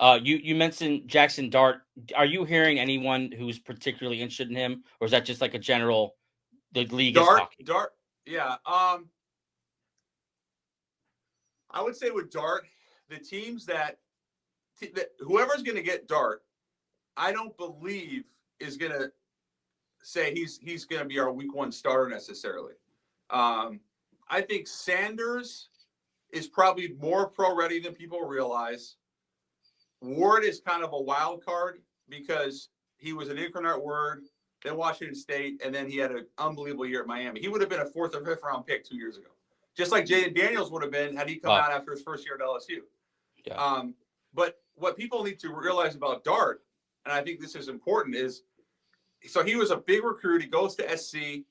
You mentioned Jaxson Dart. Are you hearing anyone who's particularly interested in him, or is that just like a general? The league is talking. Dart. Yeah. I would say with Dart, the teams that whoever's going to get Dart, I don't believe is going to say he's going to be our week 1 starter necessarily. I think Sanders is probably more pro ready than people realize. Ward is kind of a wild card because he was an incarnate Word, then Washington State, and then he had an unbelievable year at Miami. He would have been a 4th or 5th round pick 2 years ago, just like Jaden Daniels would have been had he come out after his first year at LSU. Yeah. But what people need to realize about Dart, and I think this is important, is so he was a big recruit. He goes to SC.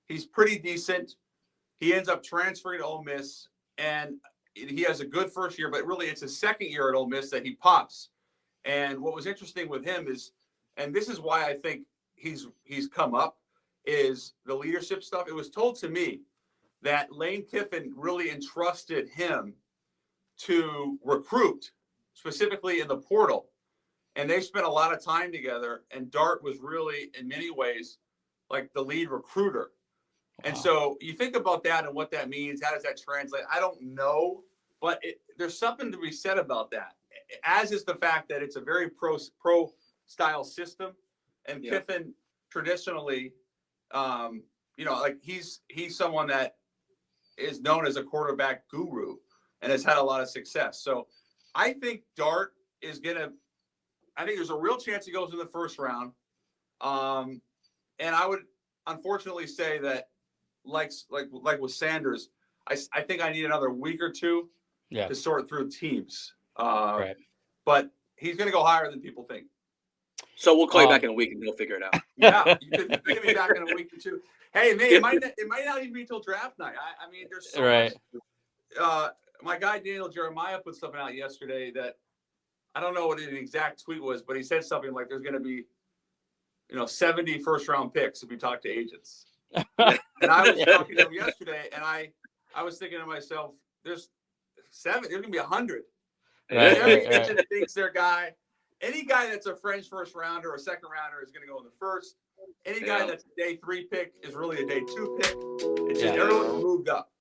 He's pretty decent. He ends up transferring to Ole Miss, and he has a good first year, but really it's his second year at Ole Miss that he pops. And what was interesting with him is, and this is why I think he's come up, is the leadership stuff. It was told to me that Lane Kiffin really entrusted him to recruit, specifically in the portal. And they spent a lot of time together, and Dart was really, in many ways, like the lead recruiter. And so you think about that and what that means. How does that translate? I don't know, but there's something to be said about that, as is the fact that it's a very pro-style system. And Kiffin traditionally, like he's someone that is known as a quarterback guru and has had a lot of success. So I think Dart is going to – I think there's a real chance he goes in the first round. And I would unfortunately say that, like with Sanders, I think I need another week or two to sort through teams. Right. But he's going to go higher than people think. So we'll call you back in a week and we'll figure it out. Yeah, you could be back in a week or two. Hey, man, it might not even be till draft night. I mean, there's so much. My guy Daniel Jeremiah put something out yesterday that I don't know what an exact tweet was, but he said something like there's going to be, 70 first-round picks if we talk to agents. And I was talking to him yesterday, and I was thinking to myself, there's 7, there's going to be 100. Every agent thinks their guy. Any guy that's a French first rounder or second rounder is going to go in the first. Any guy that's a day 3 pick is really a day 2 pick. It's just everyone's moved up.